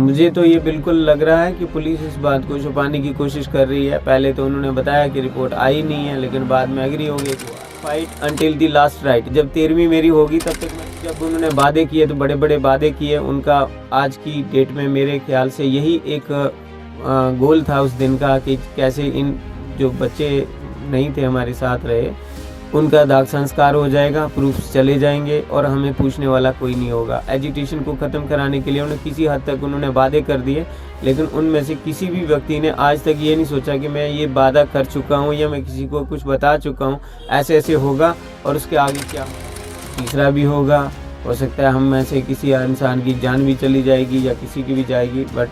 मुझे तो ये बिल्कुल लग रहा है कि पुलिस इस बात को छुपाने की कोशिश कर रही है। पहले तो उन्होंने बताया कि रिपोर्ट आई नहीं है, लेकिन बाद में एग्री हो गए। Fight until the last right, जब 13वीं मेरी होगी तब तक जब उन्होंने वादे किए तो बड़े बड़े वादे किए, उनका आज की डेट में मेरे ख्याल से यही एक गोल था उस दिन का कि कैसे इन जो बच्चे नहीं थे हमारे साथ रहे उनका दाग संस्कार हो जाएगा, प्रूफ चले जाएंगे और हमें पूछने वाला कोई नहीं होगा। एजिटेशन को ख़त्म कराने के लिए उन्होंने किसी हद तक उन्होंने वादे कर दिए, लेकिन उनमें से किसी भी व्यक्ति ने आज तक ये नहीं सोचा कि मैं ये वादा कर चुका हूँ या मैं किसी को कुछ बता चुका हूँ ऐसे ऐसे होगा और उसके आगे क्या। तीसरा भी होगा, हो सकता है हम में से किसी इंसान की जान भी चली जाएगी या किसी की भी जाएगी, बट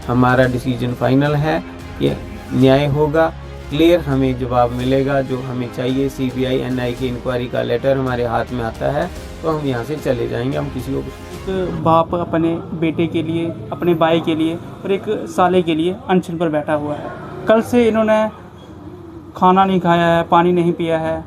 हमारा डिसीजन फाइनल है कि न्याय होगा, क्लियर हमें जवाब मिलेगा जो हमें चाहिए। CBI NI की इंक्वायरी का लेटर हमारे हाथ में आता है तो हम यहाँ से चले जाएंगे। हम किसी को एक बाप अपने बेटे के लिए, अपने भाई के लिए और एक साले के लिए अनशन पर बैठा हुआ है। कल से इन्होंने खाना नहीं खाया है, पानी नहीं पिया है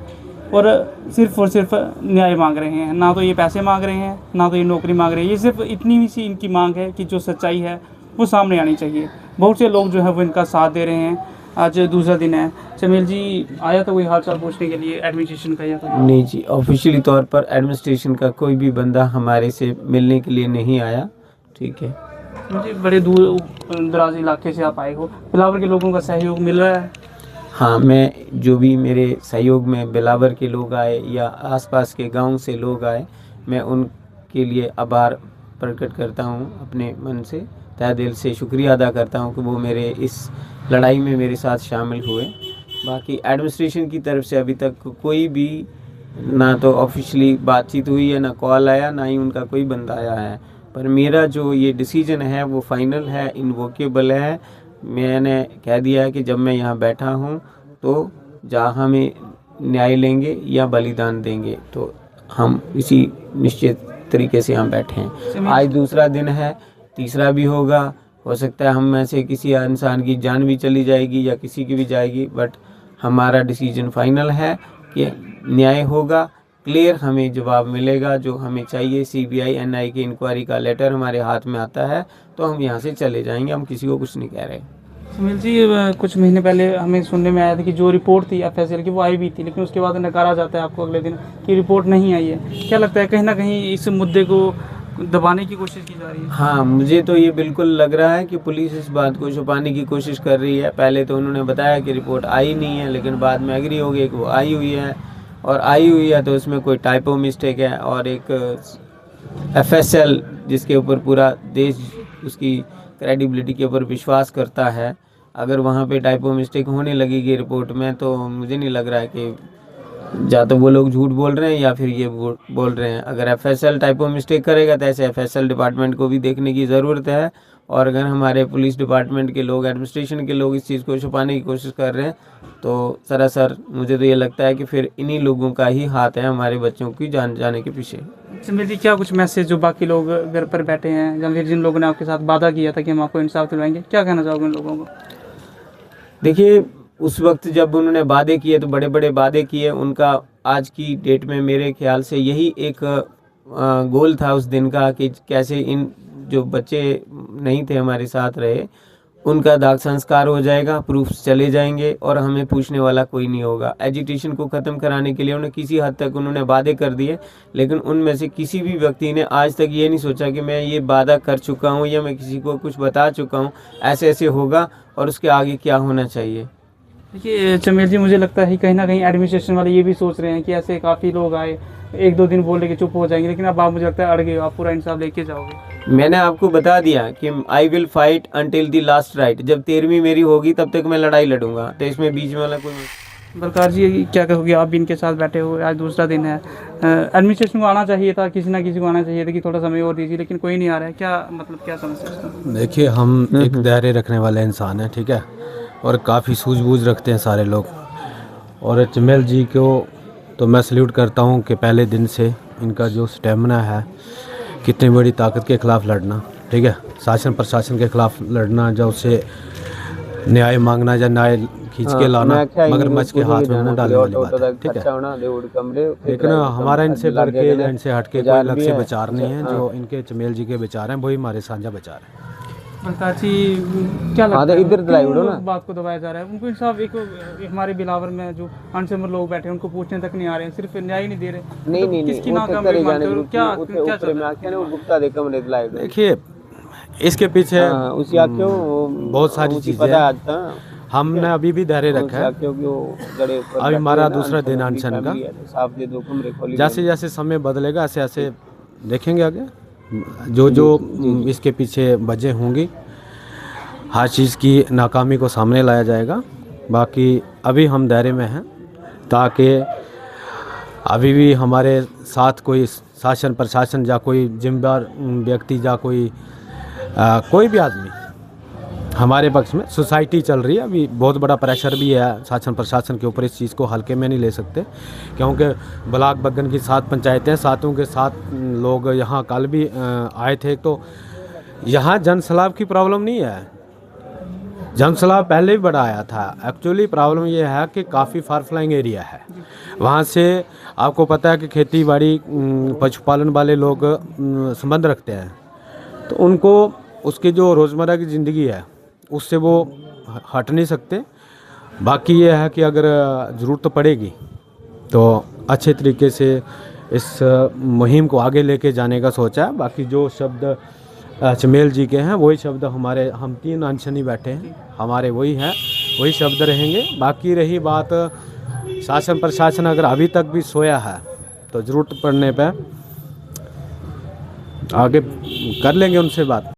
और सिर्फ न्याय मांग रहे हैं। ना तो ये पैसे मांग रहे हैं, ना तो ये नौकरी मांग रहे हैं। ये सिर्फ इतनी सी इनकी मांग है कि जो सच्चाई है वो सामने आनी चाहिए। बहुत से लोग जो है वो इनका साथ दे रहे हैं। आज दूसरा दिन है। चमेल जी आया तो कोई हाल चाल पूछने के लिए एडमिनिस्ट्रेशन का या तो नहीं जी, ऑफिशियली तौर पर एडमिनिस्ट्रेशन का कोई भी बंदा हमारे से मिलने के लिए नहीं आया। ठीक है, मुझे बड़े दूर दराज इलाके से आप आए हो, बिलावर के लोगों का सहयोग मिल रहा है? हाँ, मैं जो भी मेरे सहयोग में बिलावर के लोग आए या आसपास के गांव से लोग आए, मैं उनके लिए आभार प्रकट करता हूं, अपने मन से तहे दिल से शुक्रिया अदा करता हूं कि वो मेरे इस लड़ाई में मेरे साथ शामिल हुए। बाकी एडमिनिस्ट्रेशन की तरफ से अभी तक कोई भी ना तो ऑफिशियली बातचीत हुई है, ना कॉल आया, ना ही उनका कोई बंदा आया है। पर मेरा जो ये डिसीजन है वो फाइनल है, इनवोकेबल है। मैंने कह दिया है कि जब मैं यहाँ बैठा हूँ तो जहाँ हमें न्याय लेंगे या बलिदान देंगे, तो हम इसी निश्चित तरीके से यहाँ बैठे हैं। आज दूसरा दिन है, तीसरा भी होगा। हो सकता है हम में से किसी इंसान की जान भी चली जाएगी या किसी की भी जाएगी, बट हमारा डिसीजन फाइनल है कि न्याय होगा, क्लियर हमें जवाब मिलेगा जो हमें चाहिए। CBI NI की इंक्वायरी का लेटर हमारे हाथ में आता है तो हम यहाँ से चले जाएंगे। हम किसी को कुछ नहीं कह रहे। सुनील जी, कुछ महीने पहले हमें सुनने में आया था कि जो रिपोर्ट थी FSL की वो आई भी थी, लेकिन उसके बाद नकारा जाता है आपको अगले दिन कि रिपोर्ट नहीं आई है। क्या लगता है कहीं ना कहीं इस मुद्दे को दबाने की कोशिश की जा रही है? हाँ, मुझे तो ये बिल्कुल लग रहा है कि पुलिस इस बात को छुपाने की कोशिश कर रही है। पहले तो उन्होंने बताया कि रिपोर्ट आई नहीं है, लेकिन बाद में एग्री हो गए कि वो आई हुई है, और आई हुई है तो उसमें कोई टाइपो मिस्टेक है। और एक FSL जिसके ऊपर पूरा देश उसकी क्रेडिबिलिटी के ऊपर विश्वास करता है, अगर वहाँ पे टाइपो मिस्टेक होने लगेगी रिपोर्ट में तो मुझे नहीं लग रहा है कि या तो वो लोग झूठ बोल रहे हैं या फिर ये बोल रहे हैं। अगर FSL टाइपो मिस्टेक करेगा तो ऐसे FSL डिपार्टमेंट को भी देखने की ज़रूरत है। और अगर हमारे पुलिस डिपार्टमेंट के लोग, एडमिनिस्ट्रेशन के लोग इस चीज़ को छुपाने की कोशिश कर रहे हैं तो सरासर मुझे तो ये लगता है कि फिर इन्हीं लोगों का ही हाथ है हमारे बच्चों की जान जाने के पीछे। सुनील जी, क्या कुछ मैसेज जो बाकी लोग घर पर बैठे हैं या फिर जिन लोगों ने आपके साथ वादा किया था कि हम आपको इंसाफ दिलवाएंगे, क्या कहना चाहोगे उन लोगों को? देखिए, उस वक्त जब उन्होंने वादे किए तो बड़े बड़े वादे किए, उनका आज की डेट में मेरे ख्याल से यही एक गोल था उस दिन का कि कैसे इन जो बच्चे नहीं थे हमारे साथ रहे उनका दाग संस्कार हो जाएगा, प्रूफ चले जाएंगे और हमें पूछने वाला कोई नहीं होगा। एजिटेशन को ख़त्म कराने के लिए उन्हें किसी हद तक उन्होंने वादे कर दिए, लेकिन उनमें से किसी भी व्यक्ति ने आज तक ये नहीं सोचा कि मैं ये वादा कर चुका हूँ या मैं किसी को कुछ बता चुका हूँ ऐसे ऐसे होगा और उसके आगे क्या होना चाहिए। देखिए चमेल जी, मुझे लगता है कहीं ना कहीं एडमिनिस्ट्रेशन वाले ये भी सोच रहे हैं कि ऐसे काफ़ी लोग आए, एक दो दिन बोल के चुप हो जाएंगे, लेकिन अब आप मुझे लगता है अड़ गए, आप पूरा इंसाफ लेके जाओगे। मैंने आपको बता दिया कि I will fight until the last right, जब 13वीं मेरी होगी तब तक मैं लड़ाई लड़ूंगा, तो इसमें बीच में वाला कोई। बलकार जी, क्या कहोगे? आप भी इनके साथ बैठे हुए, आज दूसरा दिन है। एडमिनिस्ट्रेशन को आना चाहिए था, किसी ना किसी को आना चाहिए था कि थोड़ा समय और दीजिए, लेकिन कोई नहीं आ रहा है। क्या मतलब, क्या समस्या है? देखिए, हम एक दायरे रखने वाले इंसान हैं, ठीक है, और काफ़ी सूझबूझ रखते हैं सारे लोग। और चमेल जी को तो मैं सल्यूट करता हूं कि पहले दिन से इनका जो स्टेमिना है, कितनी बड़ी ताकत के ख़िलाफ़ लड़ना, ठीक है, शासन प्रशासन के ख़िलाफ़ लड़ना, जब उससे न्याय मांगना या न्याय खींच के लाना, मगरमच्छ के हाथ में मुंह डालने वाली बात है, ठीक है। लेकिन हमारा इनसे बढ़ के या इनसे हट के कोई अलग से विचार नहीं है। जो इनके चमेल जी के विचार हैं वही हमारे साझा विचार हैं। प्रकाश जी क्या लगता हाँ, तो है इधर दिलाई क्यों उड़ो ना। बात को दबाया जा रहा है? उनको इंसाफ एक हमारे बिलावर में जो अनशन लोग बैठे हैं उनको पूछने तक नहीं आ रहे हैं, सिर्फ न्याय ही नहीं दे रहे। नहीं तो नहीं नहीं किसकी वो नाकामी करे मानते जाने हो? ग्रुप क्या उते क्या ऊपर चल में रहा आके ना वो गुप्ता दे कमरे दिलाई उड़ो। देखिए इसके पीछे हाँ, उसी आख्यो बहुत सारी उसी चीज़ें पता हैं। आज था हमने अभी भी धैर्य रखा उसी है। आख्यो कि वो जड़े ऊपर अभी बैठे हमारा हैं ना, दूसरा दिन अनशन अनशन का। फैमिली है, तो साफ दे दो कमरे खोली जैसे गए। जैसे समय बदलेगा ऐसे ऐसे देखेंगे आगे जो जो इसके पीछे वजह होंगी, हर चीज़ की नाकामी को सामने लाया जाएगा। बाकी अभी हम दायरे में हैं ताकि अभी भी हमारे साथ कोई शासन प्रशासन या कोई जिम्मेदार व्यक्ति या कोई भी आदमी हमारे पक्ष में, सोसाइटी चल रही है। अभी बहुत बड़ा प्रेशर भी है शासन प्रशासन के ऊपर, इस चीज़ को हल्के में नहीं ले सकते क्योंकि ब्लॉक बग्गन की 7 पंचायतें, सातों के 7 लोग यहाँ कल भी आए थे। तो यहाँ जन सैलाब की प्रॉब्लम नहीं है, जन सैलाब पहले भी बड़ा आया था। एक्चुअली प्रॉब्लम ये है कि काफ़ी फार फ्लाइंग एरिया है, वहाँ से आपको पता है कि खेती बाड़ी पशुपालन वाले लोग संबंध रखते हैं, तो उनको उसकी जो रोज़मर्रा की ज़िंदगी है उससे वो हट नहीं सकते। बाकी ये है कि अगर ज़रूरत पड़ेगी तो अच्छे तरीके से इस मुहिम को आगे लेके जाने का सोचा है। बाकी जो शब्द चमेल जी के हैं वही शब्द हमारे, हम 3 अनशनी बैठे हैं, हमारे वही हैं, वही शब्द रहेंगे। बाकी रही बात शासन प्रशासन अगर अभी तक भी सोया है तो ज़रूरत पड़ने पर आगे कर लेंगे उनसे बात।